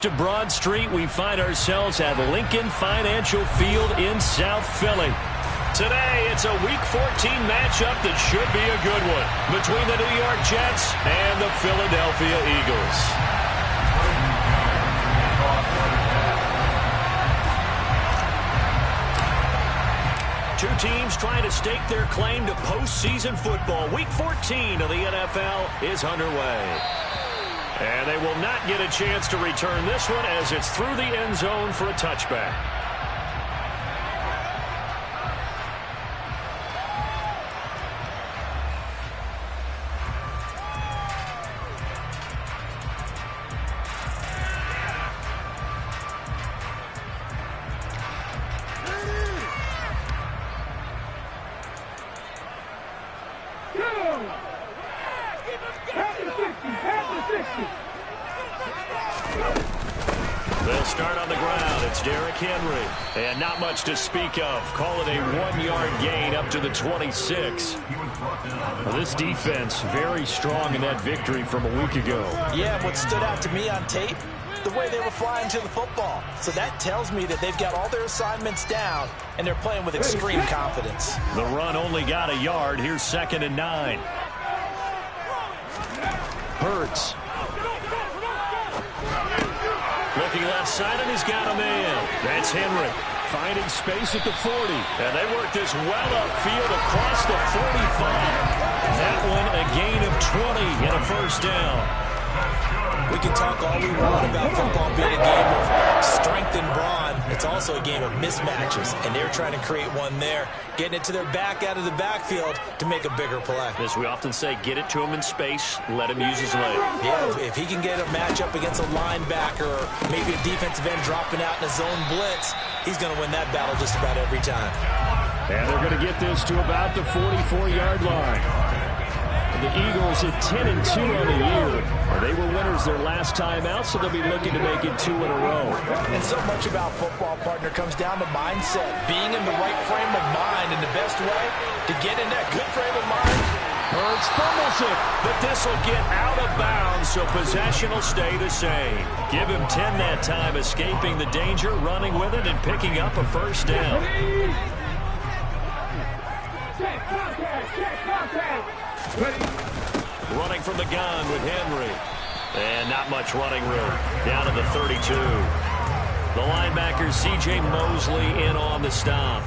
To Broad Street, we find ourselves at Lincoln Financial Field in South Philly. Today, it's a Week 14 matchup that should be a good one between the New York Jets and the Philadelphia Eagles. Two teams trying to stake their claim to postseason football. Week 14 of the NFL is underway. And they will not get a chance to return this one as it's through the end zone for a touchback. They'll start on the ground. It's Derrick Henry. And not much to speak of. Call it a 1-yard gain up to the 26. Well, this defense very strong in that victory from a week ago. Yeah, what stood out to me on tape, the way they were flying to the football. So that tells me that they've got all their assignments down, and they're playing with extreme confidence. The run only got a yard. Here's 2nd and 9. Hurts. Looking left side, and he's got a man. That's Henry. Finding space at the 40. And they work this well upfield across the 45. That one a gain of 20 and a first down. We can talk all we want about football being a game of strength and brawn. It's also a game of mismatches, and they're trying to create one there, getting it to their back out of the backfield to make a bigger play. As we often say, get it to him in space, let him use his leg. Yeah, if he can get a matchup against a linebacker or maybe a defensive end dropping out in a zone blitz, he's going to win that battle just about every time. And they're going to get this to about the 44-yard line. The Eagles at 10-2 on the year. They were winners their last time out, so they'll be looking to make it 2 in a row. And so much about football, partner, comes down to mindset. Being in the right frame of mind, and the best way to get in that good frame of mind. Hurts fumbles it, but this will get out of bounds, so possession will stay the same. Give him 10 that time, escaping the danger, running with it, and picking up a first down. Running from the gun with Henry. And not much running room. Down to the 32. The linebacker, C.J. Mosley, in on the stop.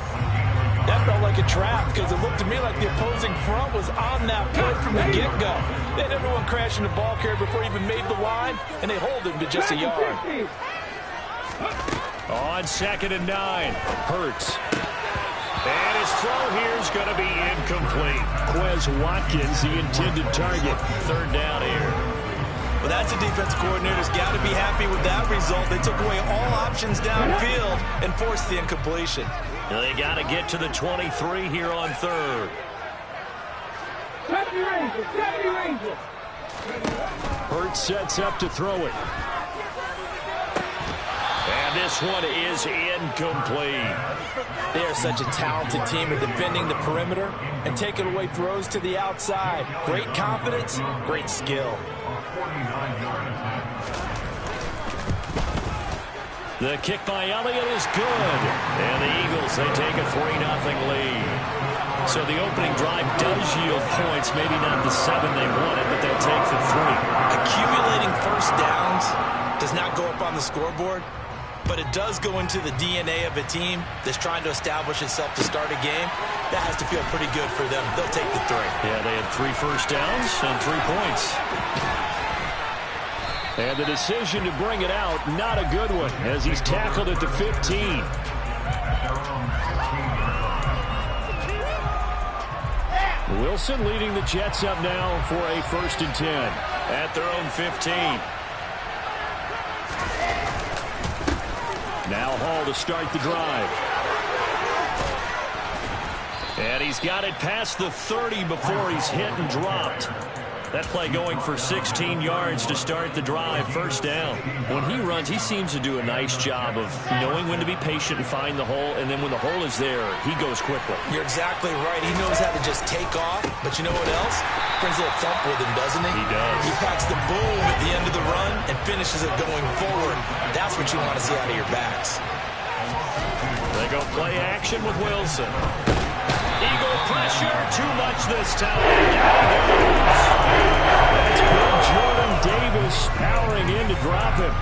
That felt like a trap because it looked to me like the opposing front was on that play from the get-go. They had everyone crashing the ball carrier before he even made the line, and they hold him to just a yard. On 2nd and 9, Hurts. And his throw here is going to be incomplete. Quez Watkins, the intended target. 3rd down here. Well, that's a defensive coordinator's got to be happy with that result. They took away all options downfield and forced the incompletion. They got to get to the 23 here on 3rd. Hurts sets up to throw it. And this one is incomplete. They are such a talented team at defending the perimeter and taking away throws to the outside. Great confidence, great skill. The kick by Elliott is good. And the Eagles, they take a 3-0 lead. So the opening drive does yield points. Maybe not the 7 they wanted, but they'll take the 3. Accumulating first downs does not go up on the scoreboard, but it does go into the DNA of a team that's trying to establish itself to start a game. That has to feel pretty good for them. They'll take the 3. Yeah, they had 3 first downs and 3 points. And the decision to bring it out, not a good one, as he's tackled at the 15. Wilson leading the Jets up now for a 1st and 10 at their own 15. Now Hall to start the drive. And he's got it past the 30 before he's hit and dropped. That play going for 16 yards to start the drive, first down. When he runs, he seems to do a nice job of knowing when to be patient and find the hole, and then when the hole is there, he goes quickly. You're exactly right. He knows how to just take off, but you know what else? Brings a little thump with him, doesn't he? He does. He packs the boom at the end of the run and finishes it going forward. That's what you want to see out of your backs. They go play action with Wilson. Eagle pressure, too much this time. That's big Jordan Davis powering in to drop him.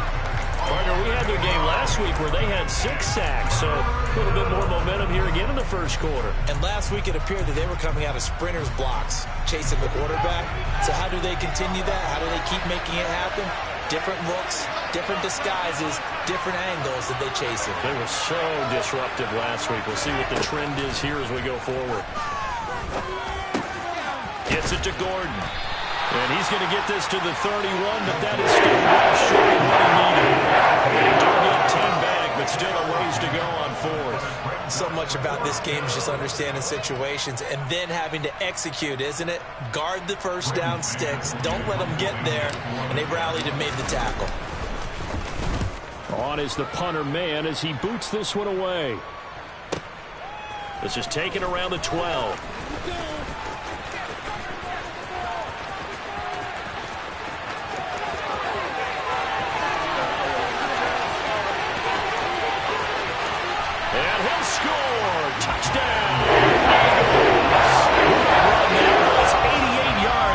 Partner, we had their game last week where they had 6 sacks, so a little bit more momentum here again in the first quarter. And last week it appeared that they were coming out of sprinters blocks, chasing the quarterback. So how do they continue that? How do they keep making it happen? Different looks, different disguises, different angles that they chase it. They were so disruptive last week. We'll see what the trend is here as we go forward. Gets it to Gordon. And he's going to get this to the 31, but that is still well short of what he needed. They do get 10 back, but still a ways to go on 4th. So much about this game is just understanding situations and then having to execute, isn't it? Guard the first down sticks. Don't let them get there. And they rallied and made the tackle. On is the punter man as he boots this one away. This is taken around the 12.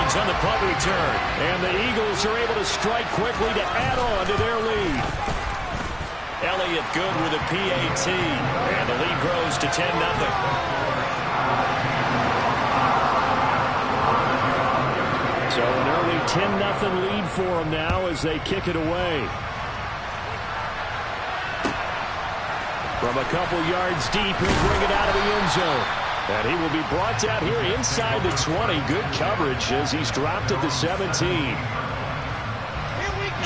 On the punt return, and the Eagles are able to strike quickly to add on to their lead. Elliott good with a PAT, and the lead grows to 10-0. So an early 10-0 lead for them now as they kick it away. From a couple yards deep, he'll bring it out of the end zone. And he will be brought down here inside the 20. Good coverage as he's dropped at the 17.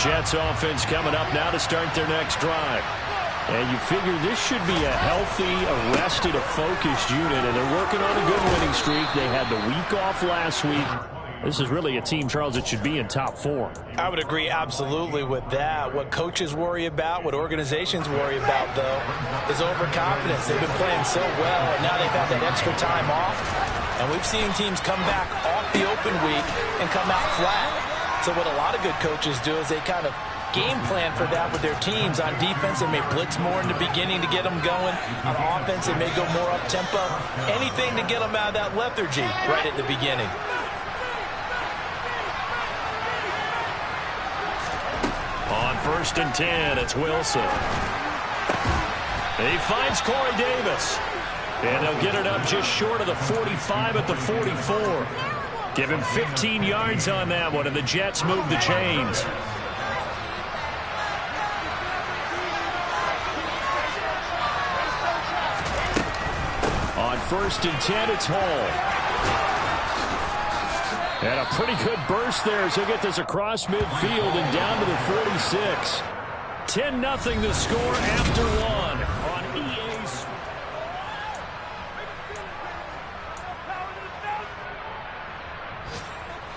Jets offense coming up now to start their next drive. And you figure this should be a healthy, arrested, a focused unit. And they're working on a good winning streak. They had the week off last week. This is really a team, Charles, that should be in top 4. I would agree absolutely with that. What coaches worry about, what organizations worry about, though, is overconfidence. They've been playing so well, and now they've had that extra time off. And we've seen teams come back off the open week and come out flat. So what a lot of good coaches do is they kind of game plan for that with their teams. On defense, they may blitz more in the beginning to get them going. On offense, they may go more up-tempo. Anything to get them out of that lethargy right at the beginning. On 1st and 10, it's Wilson. He finds Corey Davis. And they'll get it up just short of the 45 at the 44. Give him 15 yards on that one, and the Jets move the chains. On 1st and 10, it's Hall. And a pretty good burst there as he'll get this across midfield and down to the 46. 10-0 the score after 1 on EA Sports.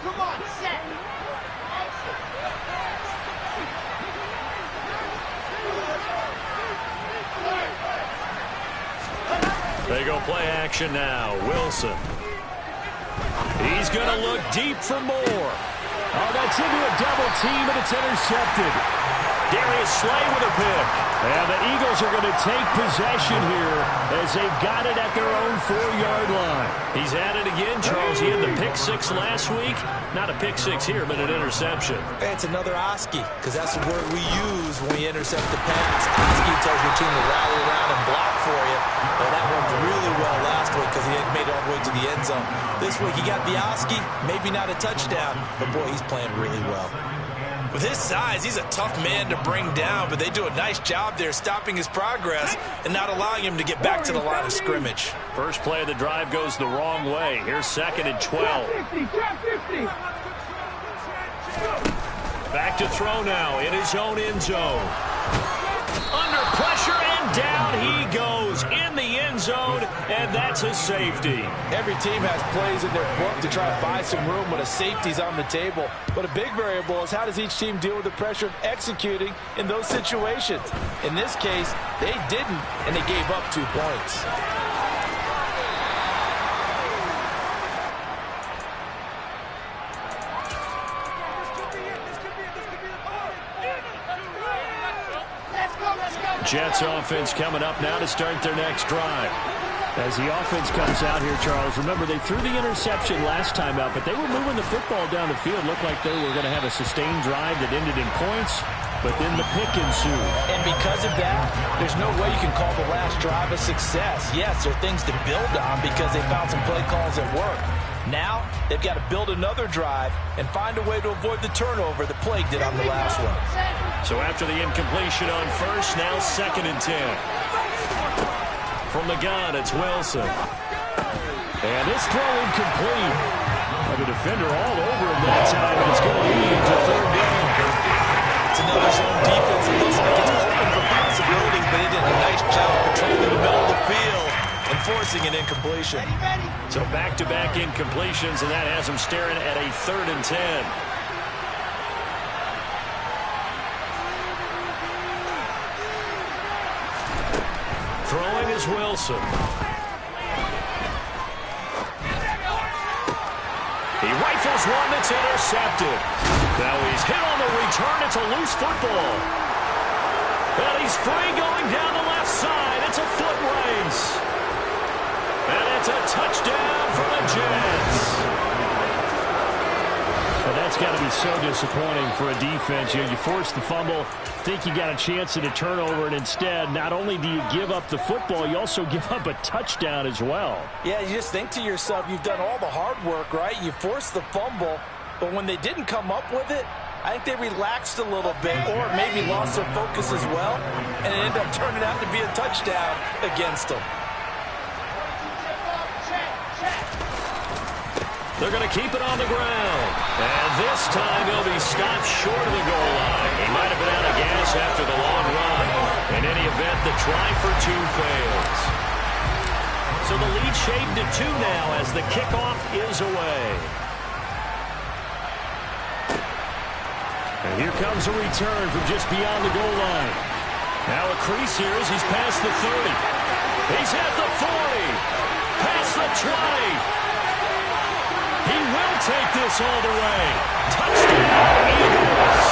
Come on, set. They go play action now. Wilson. He's going to look deep for more. Oh, that's into a double team, and it's intercepted. Darius Slay with a pick. And the Eagles are going to take possession here as they've got it at their own 4-yard line. He's at it again, Charles. He had the pick 6 last week. Not a pick 6 here, but an interception. Hey, it's another Oski, because that's the word we use when we intercept the pass. Oski tells your team to rally around and block for you. Well, that worked really well last week because he had made it all the way to the end zone. This week he got the Oski, maybe not a touchdown, but boy, he's playing really well. With his size, he's a tough man to bring down, but they do a nice job there stopping his progress and not allowing him to get back to the line of scrimmage. First play of the drive goes the wrong way. Here's 2nd and 12. Back to throw now in his own end zone. Under pressure and down he goes in the end zone, and that That's a safety. Every team has plays in their book to try to buy some room when a safety's on the table. But a big variable is how does each team deal with the pressure of executing in those situations. In this case, they didn't, and they gave up 2 points. Jets offense coming up now to start their next drive. As the offense comes out here, Charles, remember they threw the interception last time out, but they were moving the football down the field. Looked like they were going to have a sustained drive that ended in points, but then the pick ensued. And because of that, there's no way you can call the last drive a success. Yes, there are things to build on because they found some play calls that work. Now, they've got to build another drive and find a way to avoid the turnover that plagued it on the last one. So after the incompletion on first, now 2nd and 10. From the gun, it's Wilson. And this throw incomplete. The defender all over him that time, and it's going to lead to 3rd down. It's another zone defense that looks like it's open for possibilities, but he did a nice job controlling the middle of the field and forcing an incompletion. So back-to-back incompletions, and that has him staring at a 3rd and 10. Throwing is Wilson. He rifles one that's intercepted. Now he's hit on the return. It's a loose football. And he's free going down the left side. It's a foot race. And it's a touchdown for the Jets. Well, that's got to be so disappointing for a defense. You force the fumble, think you got a chance at a turnover, and instead, not only do you give up the football, you also give up a touchdown as well. Yeah, you just think to yourself, you've done all the hard work, right? You forced the fumble, but when they didn't come up with it, I think they relaxed a little bit or maybe lost their focus as well, and it ended up turning out to be a touchdown against them. They're going to keep it on the ground. And this time he'll be stopped short of the goal line. He might have been out of gas after the long run. In any event, the try for 2 fails. So the lead shaped to 2 now as the kickoff is away. And here comes a return from just beyond the goal line. Now a crease here as he's past the 30. He's at the 40. Past the 20. He will take this all the way. Touchdown, Eagles.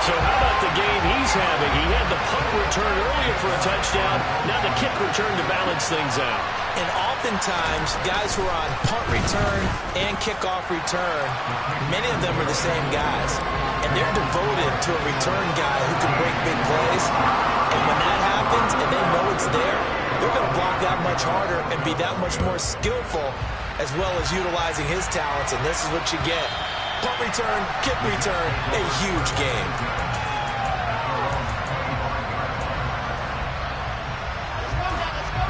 So how about the game he's having? He had the punt return earlier for a touchdown. Now the kick return to balance things out. And oftentimes, guys who are on punt return and kickoff return, many of them are the same guys. And they're devoted to a return guy who can break big plays. And when that happens and they know it's there, they're going to block that much harder and be that much more skillful as well as utilizing his talents. And this is what you get. Punt return, kick return, a huge game.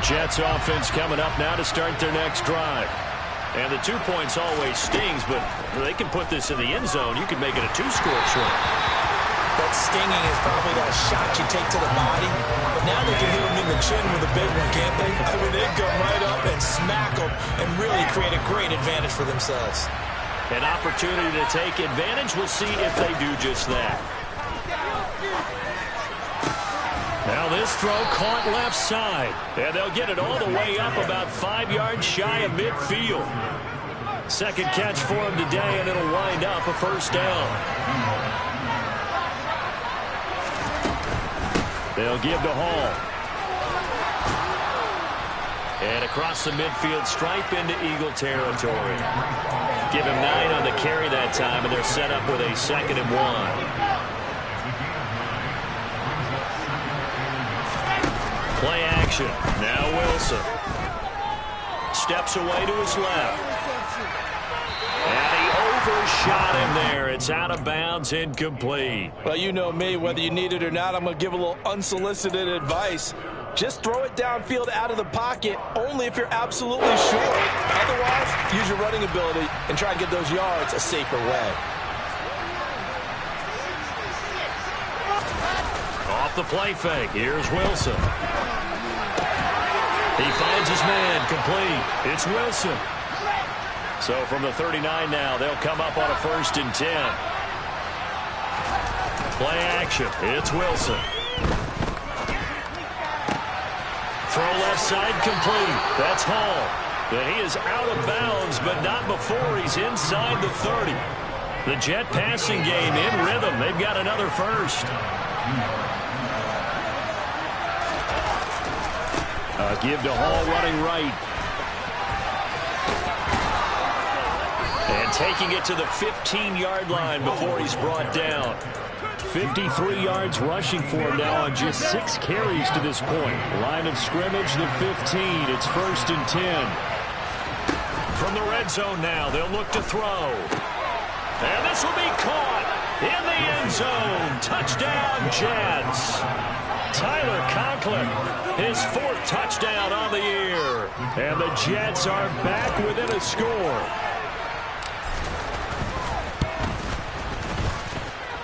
Jets offense coming up now to start their next drive. And the 2 points always stings, but they can put this in the end zone. You can make it a 2-score swing. That stinging is probably that shot you take to the body. But now they can hit him in the chin with a big one, can't they? I mean, they come right up and smack him and really create a great advantage for themselves. An opportunity to take advantage. We'll see if they do just that. Now this throw caught left side. And they'll get it all the way up about 5 yards shy of midfield. Second catch for him today, and it'll wind up a 1st down. They'll give to Hall. And across the midfield stripe into Eagle territory. Give him 9 on the carry that time, and they're set up with a 2nd and 1. Play action. Now Wilson. Steps away to his left. And he overshot him there. It's out of bounds, incomplete. Well, you know me, whether you need it or not, I'm going to give a little unsolicited advice. Just throw it downfield out of the pocket, only if you're absolutely sure. Otherwise, use your running ability and try and get those yards a safer way. Off the play fake, here's Wilson. He finds his man, complete. It's Wilson. So from the 39 now, they'll come up on a 1st and 10. Play action. It's Wilson. Throw left side, complete. That's Hall. And he is out of bounds, but not before he's inside the 30. The Jet passing game in rhythm. They've got another first. A give to Hall running right. And taking it to the 15-yard line before he's brought down. 53 yards rushing for him now on just 6 carries to this point. Line of scrimmage, the 15. It's 1st and 10. From the red zone now, they'll look to throw. And this will be caught in the end zone. Touchdown, Jets. Tyler Conklin, his 4th touchdown on the year. And the Jets are back within a score.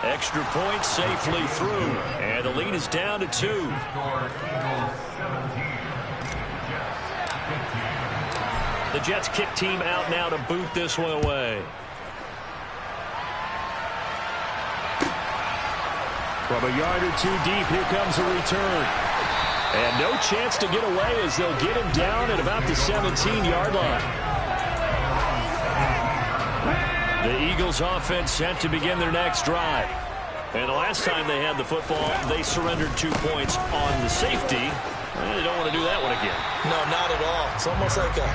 Extra point safely through. And the lead is down to 2. The Jets kick team out now to boot this one away. From a yard or 2 deep, here comes a return. And no chance to get away as they'll get him down at about the 17-yard line. The Eagles offense set to begin their next drive. And the last time they had the football, they surrendered 2 points on the safety. And they don't want to do that one again. No, not at all. It's almost like a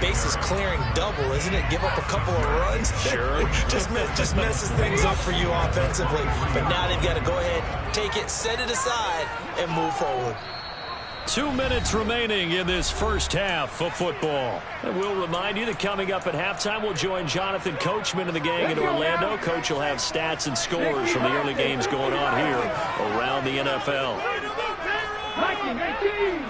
bases clearing double, isn't it? Give up a couple of runs. Sure. just messes things up for you offensively. But now they've got to go ahead, take it, set it aside, and move forward. 2 minutes remaining in this first half of football. And we'll remind you that coming up at halftime, we'll join Jonathan Coachman and the gang in Orlando. Coach will have stats and scores from the early games going on here around the NFL. 19.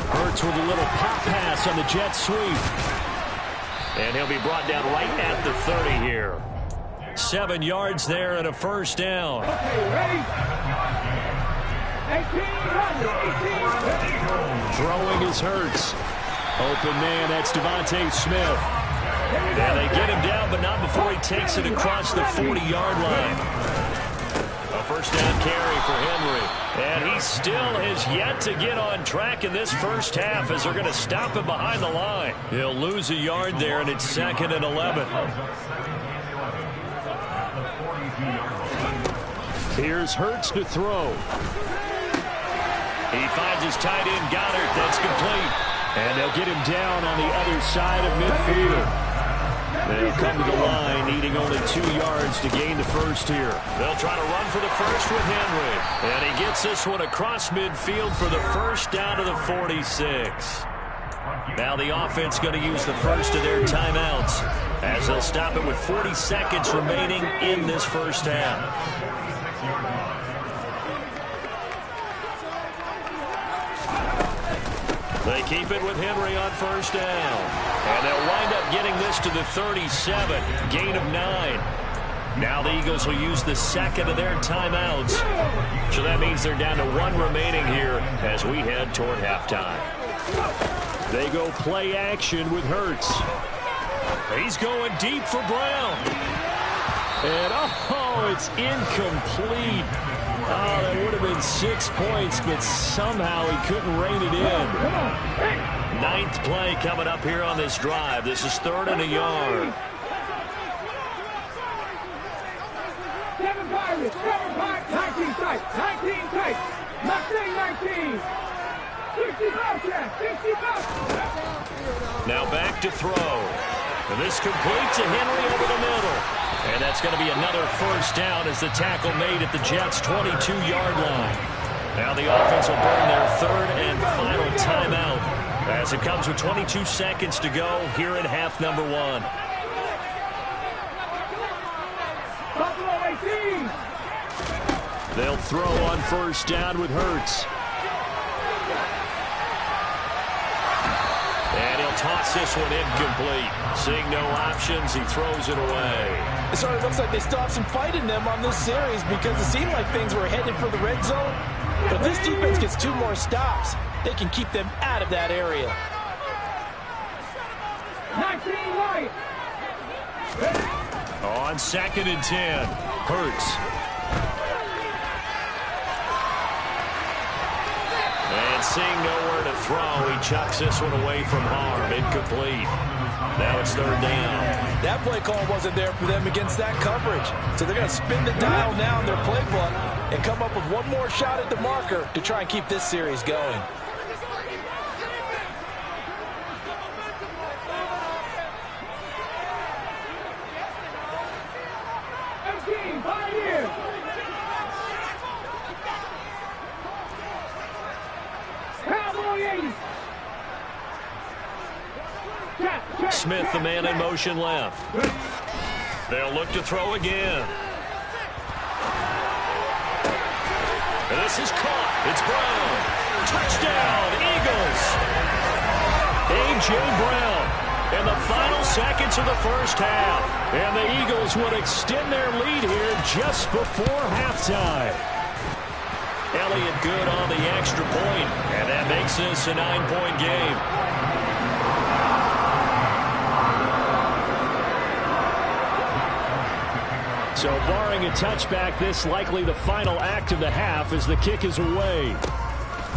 Hurts with a little pop pass on the jet sweep. And he'll be brought down right at the 30 here. 7 yards there and a first down. Okay, ready? 18. Throwing is Hurts. Open man, that's Devontae Smith. And they get him down, but not before he takes it across the 40-yard line. A first down carry for Henry. And he still has yet to get on track in this first half as they're going to stop him behind the line. He'll lose a yard there, and it's 2nd and 11. Here's Hurts to throw. He finds his tight end, Goddard. That's complete. And they'll get him down on the other side of midfield. They'll come to the line, needing only 2 yards to gain the first here. They'll try to run for the first with Henry. And he gets this one across midfield for the first down to the 46. Now the offense going to use the first of their timeouts as they'll stop it with 40 seconds remaining in this first half. They keep it with Henry on first down. And they'll wind up getting this to the 37. Gain of 9. Now the Eagles will use the second of their timeouts. So that means they're down to 1 remaining here as we head toward halftime. They go play action with Hurts. He's going deep for Brown. And oh, it's incomplete. Oh, that would have been 6 points, but somehow he couldn't rein it in. 9th play coming up here on this drive. This is 3rd and a yard. 7 Pirates, 19 tight, 19 tight, 19. 65. Now back to throw. And this complete to Henry over the middle. And that's going to be another first down as the tackle made at the Jets' 22-yard line. Now the offense will burn their 3rd and final timeout as it comes with 22 seconds to go here in half number 1. Buffalo 18. They'll throw on first down with Hurts. And he'll toss this one incomplete. Seeing no options, he throws it away. It sort of looks like they still have some fight in them on this series because it seemed like things were headed for the red zone. But if this defense gets 2 more stops, they can keep them out of that area. 19 right. On 2nd and 10, Hurts. And seeing nowhere to throw, he chucks this one away from harm. Incomplete. Now it's 3rd down. That play call wasn't there for them against that coverage. So they're going to spin the dial now in their playbook and come up with one more shot at the marker to try and keep this series going. Smith, the man in motion left. They'll look to throw again. And this is caught. It's Brown. Touchdown, Eagles. A.J. Brown in the final seconds of the first half. And the Eagles would extend their lead here just before halftime. Elliott good on the extra point, and that makes this a 9-point game. So barring a touchback, this likely the final act of the half as the kick is away.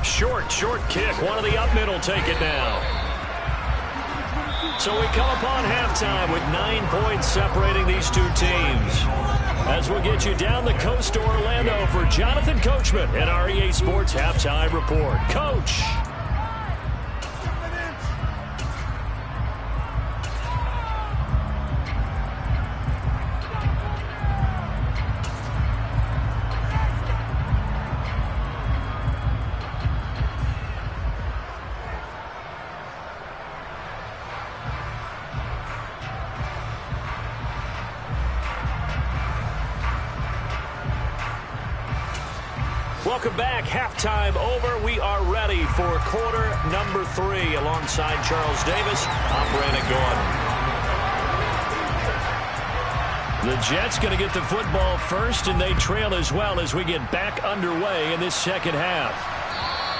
Short kick. One of the up mid will take it now. So we come upon halftime with 9 points separating these two teams. As we'll get you down the coast to Orlando for Jonathan Coachman at our EA Sports Halftime Report. Coach. Welcome back. Halftime over. We are ready for quarter number 3 alongside Charles Davis. I'm Brandon Gordon. The Jets going to get the football first, and they trail as well as we get back underway in this second half.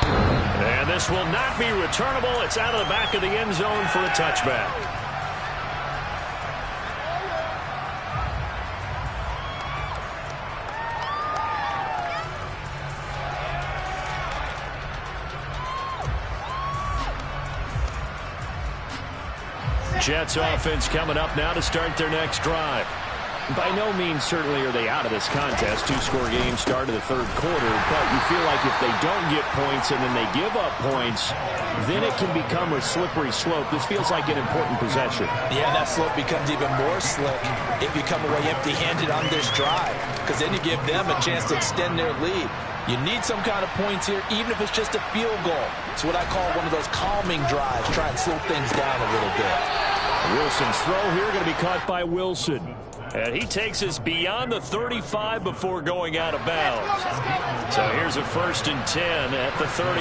And this will not be returnable. It's out of the back of the end zone for a touchback. Jets offense coming up now to start their next drive. By no means certainly are they out of this contest. 2-score game start of the 3rd quarter, but you feel like if they don't get points and then they give up points, then it can become a slippery slope. This feels like an important possession. Yeah, that slope becomes even more slick if you come away empty-handed on this drive, because then you give them a chance to extend their lead. You need some kind of points here, even if it's just a field goal. It's what I call one of those calming drives. Try and slow things down a little bit. Wilson's throw here going to be caught by Wilson. And he takes us beyond the 35 before going out of bounds. So here's a 1st and 10 at the 38.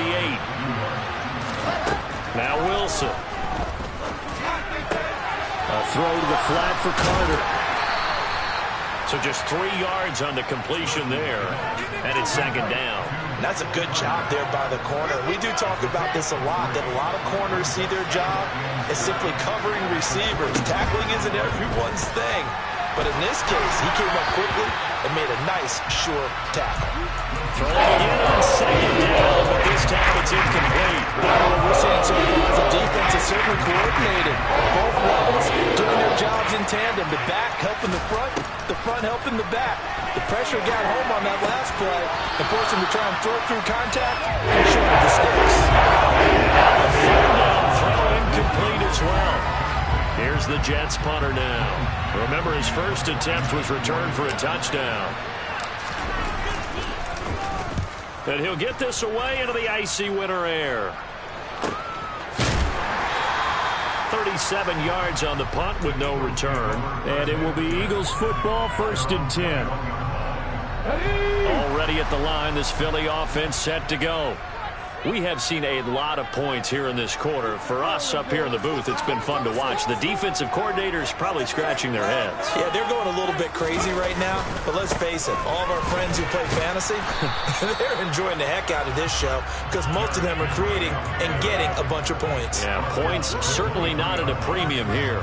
Now Wilson. A throw to the flat for Carter. So just 3 yards on the completion there. And it's 2nd down. That's a good job there by the corner. We do talk about this a lot, that a lot of corners see their job as simply covering receivers. Tackling isn't everyone's thing. But in this case, he came up quickly and made a nice, short tackle. Throwing again on 2nd down, but this time it's incomplete. What we're seeing so far is the defense is certainly coordinated. Both levels doing their jobs in tandem. The back helping the front helping the back. The pressure got home on that last play and forced him to try and throw through contact and short of the sticks. The 3rd down throw incomplete as well. Here's the Jets punter now. Remember, his first attempt was returned for a touchdown. And he'll get this away into the icy winter air. 37 yards on the punt with no return. And it will be Eagles football, 1st and 10. Already at the line, this Philly offense set to go. We have seen a lot of points here in this quarter. For us up here in the booth, it's been fun to watch. The defensive coordinators probably scratching their heads. Yeah, they're going a little bit crazy right now. But let's face it, all of our friends who play fantasy, they're enjoying the heck out of this show because most of them are creating and getting a bunch of points. Yeah, points certainly not at a premium here.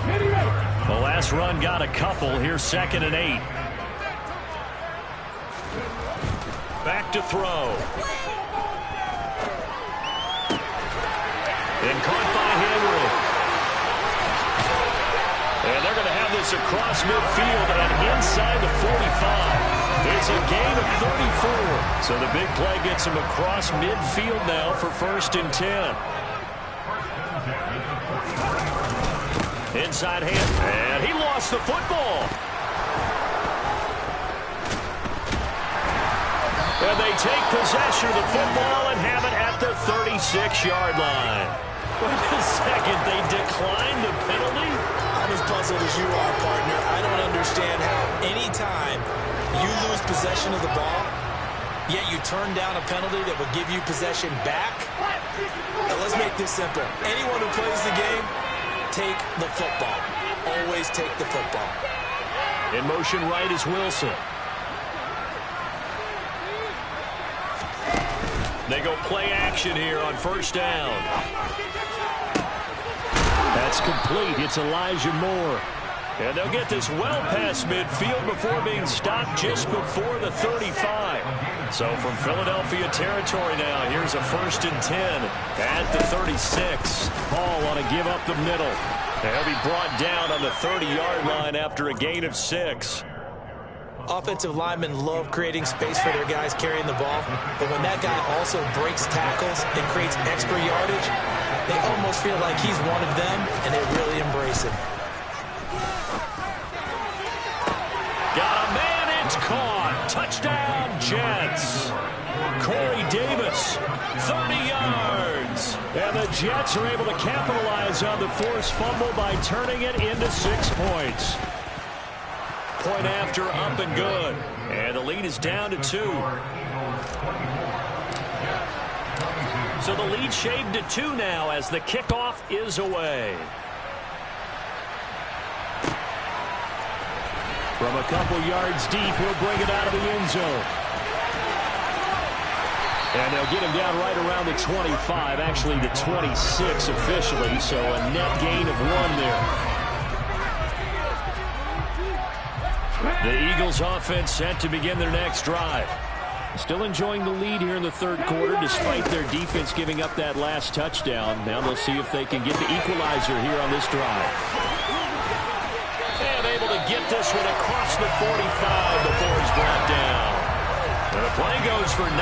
The last run got a couple. Here's 2nd and 8. Back to throw. And caught by Henry. And they're going to have this across midfield and inside the 45. It's a gain of 34. So the big play gets him across midfield now for 1st and 10. Inside hand. And he lost the football. And they take possession of the football and have it at the 36-yard line. Wait a second, they declined the penalty? I'm as puzzled as you are, partner. I don't understand how any time you lose possession of the ball, yet you turn down a penalty that would give you possession back. Now, let's make this simple. Anyone who plays the game, take the football. Always take the football. In motion right is Wilson. They go play action here on 1st down. That's complete. It's Elijah Moore. And they'll get this well past midfield before being stopped just before the 35. So from Philadelphia territory now, here's a 1st and 10 at the 36. Hall on a give up the middle. They'll be brought down on the 30-yard line after a gain of 6. Offensive linemen love creating space for their guys carrying the ball, but when that guy also breaks tackles and creates extra yardage, they almost feel like he's one of them, and they really embrace him. Got a man, it's caught. Touchdown, Jets. Corey Davis, 30 yards. And the Jets are able to capitalize on the forced fumble by turning it into 6 points. Point after, up and good. And the lead is down to 2. So the lead shaved to 2 now as the kickoff is away. From a couple yards deep, he'll bring it out of the end zone. And they'll get him down right around the 25, actually the 26 officially, so a net gain of 1 there. The Eagles offense set to begin their next drive. Still enjoying the lead here in the 3rd quarter despite their defense giving up that last touchdown. Now they'll see if they can get the equalizer here on this drive. And able to get this one across the 45 before it's brought down. And the play goes for 19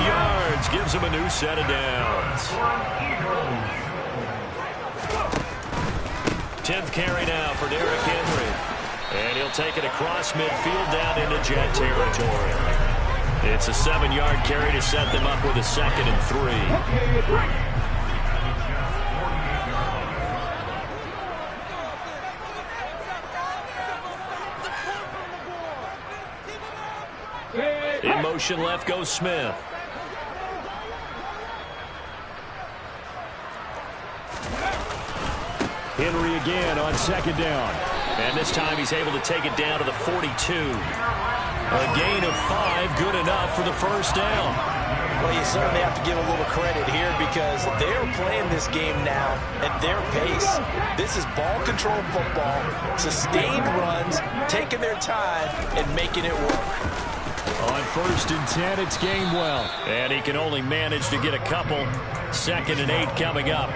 yards. Gives them a new set of downs. 10th carry now for Derrick Henry. And he'll take it across midfield down into Jet territory. It's a 7-yard carry to set them up with a 2nd and 3. In motion left goes Smith. Henry again on 2nd down. And this time he's able to take it down to the 42. A gain of 5, good enough for the 1st down. Well, you certainly have to give a little credit here because they're playing this game now at their pace. This is ball control football, sustained runs, taking their time, and making it work. On 1st and 10, it's Gainwell. And he can only manage to get a couple. 2nd and 8 coming up.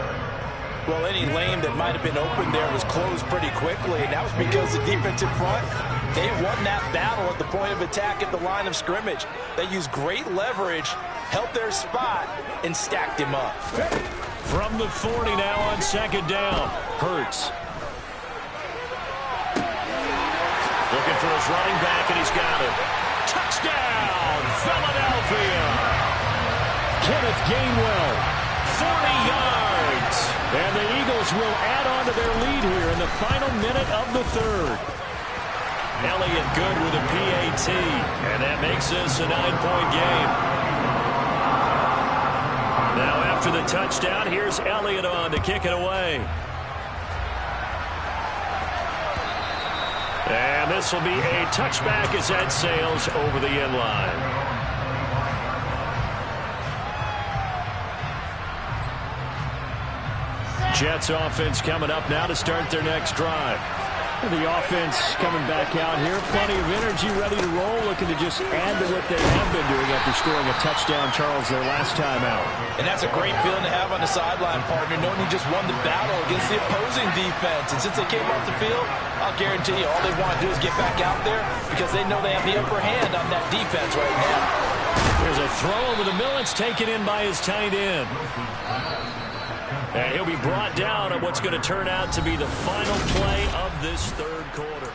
Well, any lane that might have been open there was closed pretty quickly, and that was because the defensive front, they won that battle at the point of attack at the line of scrimmage. They used great leverage, held their spot, and stacked him up. From the 40 now on 2nd down, Hurts. Looking for his running back, and he's got it. Touchdown, Philadelphia! Kenneth Gainwell, 40 yards. And the Eagles will add on to their lead here in the final minute of the 3rd. Elliott good with a PAT, and that makes this a 9-point game. Now After the touchdown, here's Elliott on to kick it away. And this will be a touchback as that sails over the end line. Jets offense coming up now to start their next drive. The offense coming back out here. Plenty of energy, ready to roll, looking to just add to what they have been doing after scoring a touchdown, Charles, their last time out. And that's a great feeling to have on the sideline, partner, knowing you just won the battle against the opposing defense. And since they came off the field, I'll guarantee you all they want to do is get back out there because they know they have the upper hand on that defense right now. There's a throw over the middle. It's taken in by his tight end. And he'll be brought down at what's going to turn out to be the final play of this third quarter.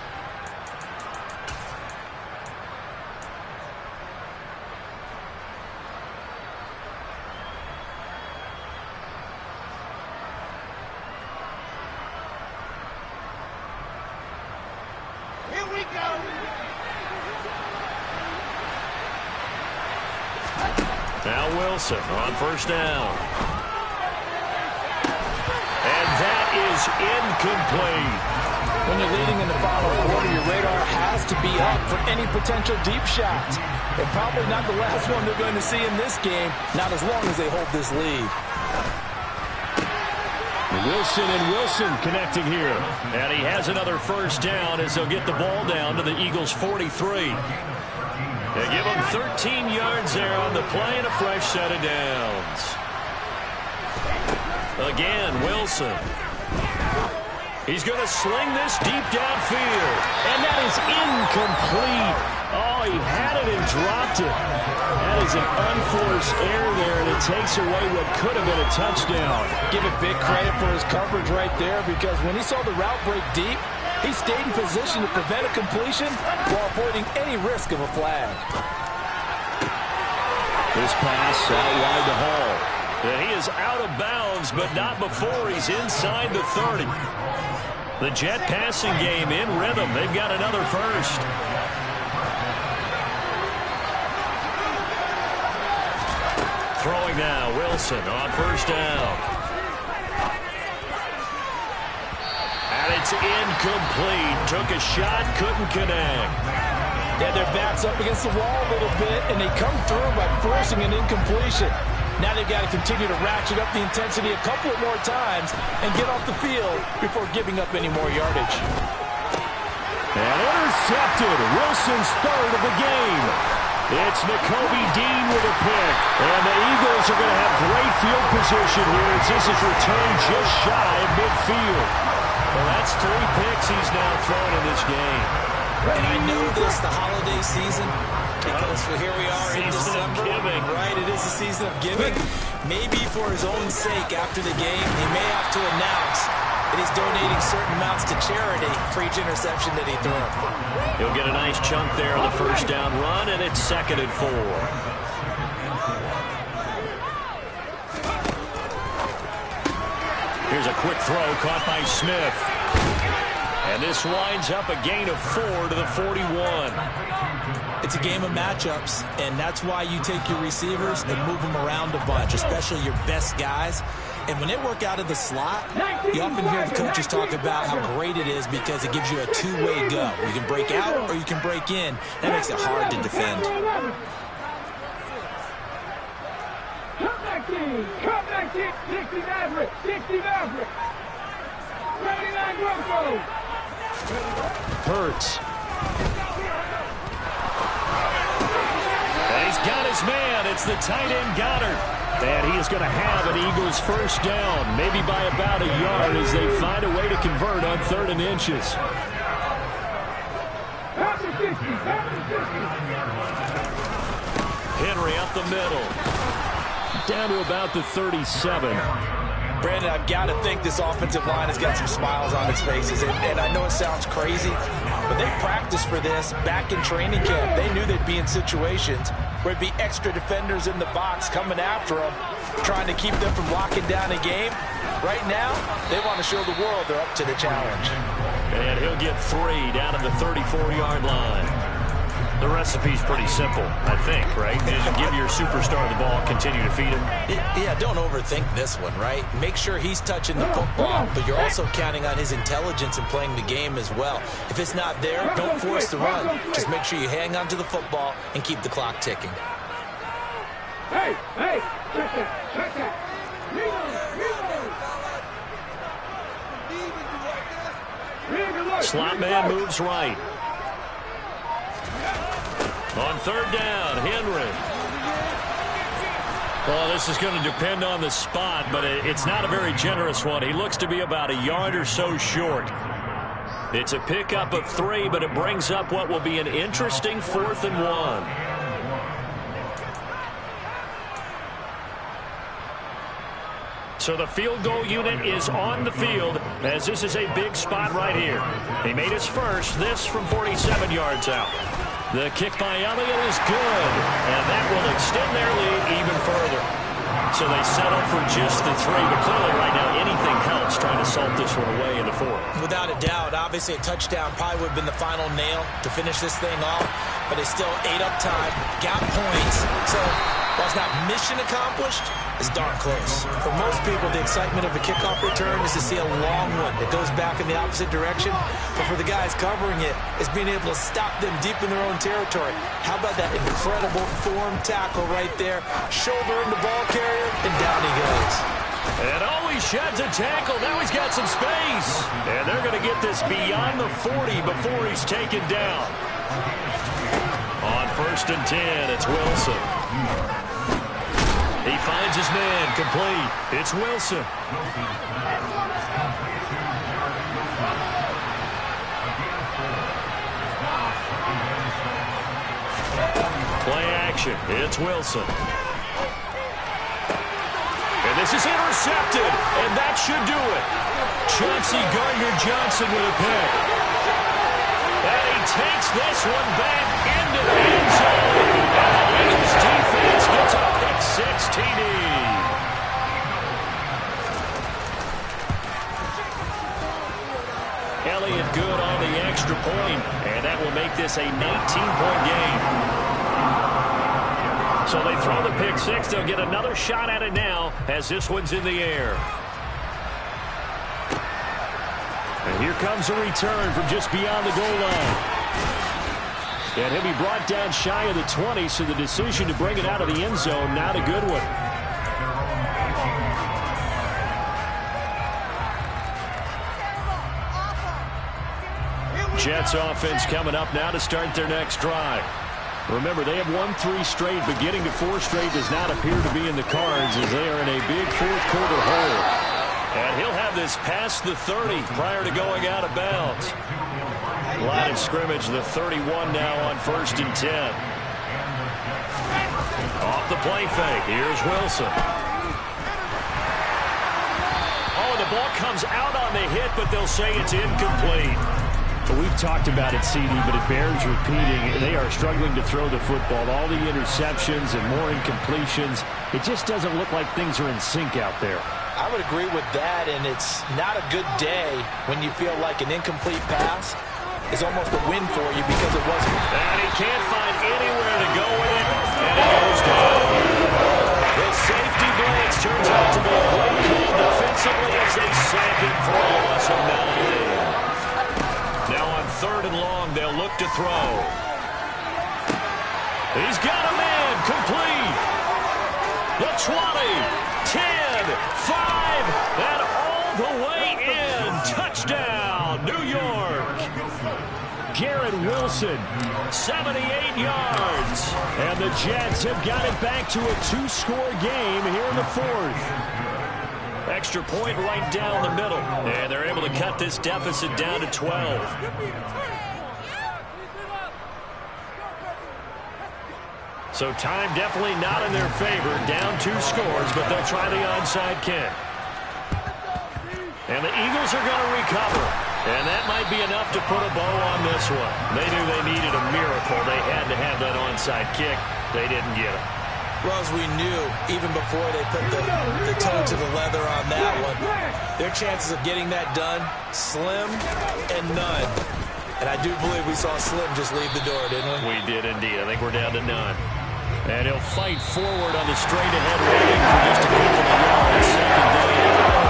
Here we go. Now Wilson on first down. That is incomplete. When you're leading in the final quarter, your radar has to be up for any potential deep shots. And probably not the last one they're going to see in this game, not as long as they hold this lead. Wilson and Wilson connecting here. And he has another first down as they'll get the ball down to the Eagles' 43. They give them 13 yards there on the play and a fresh set of downs. Again, Wilson. He's going to sling this deep downfield. And that is incomplete. Oh, he had it and dropped it. That is an unforced error there, and it takes away what could have been a touchdown. Give it big credit for his coverage right there because when he saw the route break deep, he stayed in position to prevent a completion while avoiding any risk of a flag. This pass out wide to Hall. And he is out of bounds, but not before he's inside the 30. The Jet passing game in rhythm. They've got another first. Throwing now, Wilson on first down. And it's incomplete. Took a shot, couldn't connect. Yeah, their back's up against the wall a little bit, and they come through by forcing an incompletion. Now they've got to continue to ratchet up the intensity a couple of more times and get off the field before giving up any more yardage. And intercepted. Wilson's third of the game. It's Nakobe Dean with a pick. And the Eagles are going to have great field position here as this is returned just shy of midfield. Well, that's 3 picks he's now thrown in this game. And I know this, the holiday season, because here we are in December. Right, it is the season of giving. Maybe for his own sake after the game, he may have to announce that he's donating certain amounts to charity for each interception that he threw. He'll get a nice chunk there on the first down run, and it's 2nd and 4. Here's a quick throw caught by Smith. And this winds up a gain of 4 to the 41. It's a game of matchups, and that's why you take your receivers and move them around a bunch, especially your best guys. And when they work out of the slot, you often hear the coaches talk about how great it is because it gives you a two-way go. You can break out or you can break in. That makes it hard to defend. Come back in. 60 Maverick. 60 Maverick. 79 Broncos. Hurts. And he's got his man. It's the tight end Goddard. And he is going to have an Eagles first down, maybe by about a yard as they find a way to convert on 3rd and inches. Henry up the middle. Down to about the 37. Brandon, I've got to think this offensive line has got some smiles on its faces. And I know it sounds crazy, but they practiced for this back in training camp. They knew they'd be in situations where it'd be extra defenders in the box coming after them, trying to keep them from locking down a game. Right now, they want to show the world they're up to the challenge. And he'll get 3 down at the 34-yard line. The recipe's pretty simple, I think, right? Just give your superstar the ball, continue to feed him. Yeah, don't overthink this one, right? Make sure he's touching the football, but you're also counting on his intelligence in playing the game as well. If it's not there, don't force the run. Just make sure you hang on to the football and keep the clock ticking. Hey, check that. Slot man moves right. On third down, Henry. Well, this is going to depend on the spot, but it's not a very generous one. He looks to be about a yard or so short. It's a pickup of 3, but it brings up what will be an interesting 4th and 1. So the field goal unit is on the field as this is a big spot right here. He made his first, this from 47 yards out. The kick by Elliott is good, and that will extend their lead even further. So they settle for just the 3, but clearly right now anything helps trying to salt this one away in the 4th. Without a doubt, obviously a touchdown probably would have been the final nail to finish this thing off, but they still ate up time, got points, so while it's not mission accomplished, it's darn close. For most people, the excitement of a kickoff return is to see a long one that goes back in the opposite direction. But for the guys covering it, it's being able to stop them deep in their own territory. How about that incredible form tackle right there? Shoulder in the ball carrier, and down he goes. And always sheds a tackle. Now he's got some space. And they're going to get this beyond the 40 before he's taken down. On 1st and 10, it's Wilson. He finds his man, complete. It's Wilson. Play action. It's Wilson. And this is intercepted, and that should do it. Chauncey Gardner-Johnson with a pick. And he takes this one back into the end zone. And the Eagles defense gets a pick-6 TD. Elliott good on the extra point, and that will make this a 19-point game. So they throw the pick-6. They'll get another shot at it now as this one's in the air. And here comes a return from just beyond the goal line. And he'll be brought down shy of the 20, so the decision to bring it out of the end zone, not a good one. Jets offense coming up now to start their next drive. Remember, they have won 3 straight, but getting to 4 straight does not appear to be in the cards as they are in a big 4th quarter hole. And he'll have this past the 30 prior to going out of bounds. Line of scrimmage, the 31 now on 1st and 10. Off the play fake, here's Wilson. Oh, the ball comes out on the hit, but they'll say it's incomplete. We've talked about it, CD, but it bears repeating. They are struggling to throw the football. All the interceptions and more incompletions. It just doesn't look like things are in sync out there. I would agree with that, and it's not a good day when you feel like an incomplete pass is almost a win for you because it wasn't. And he can't find anywhere to go with it, and it goes down. The safety blitz turns out to be a great call defensively as they sack it for a loss of 9. Now on 3rd and long, they'll look to throw. He's got a man, complete. The 20, 10, 5, and all the way in. Touchdown, New York. Garrett Wilson, 78 yards. and the Jets have got it back to a 2-score game here in the 4th. Extra point right down the middle. And they're able to cut this deficit down to 12. So time definitely not in their favor. Down 2 scores, but they'll try the onside kick. And the Eagles are going to recover. And that might be enough to put a bow on this one. They knew they needed a miracle. They had to have that onside kick. They didn't get it. Well, as we knew, even before they put the toe to the leather on that one, their chances of getting that done, slim and none. And I do believe we saw Slim just leave the door, didn't we? We did indeed. I think we're down to none. And he'll fight forward on the straight ahead, waiting for just a couple of yards. Second down.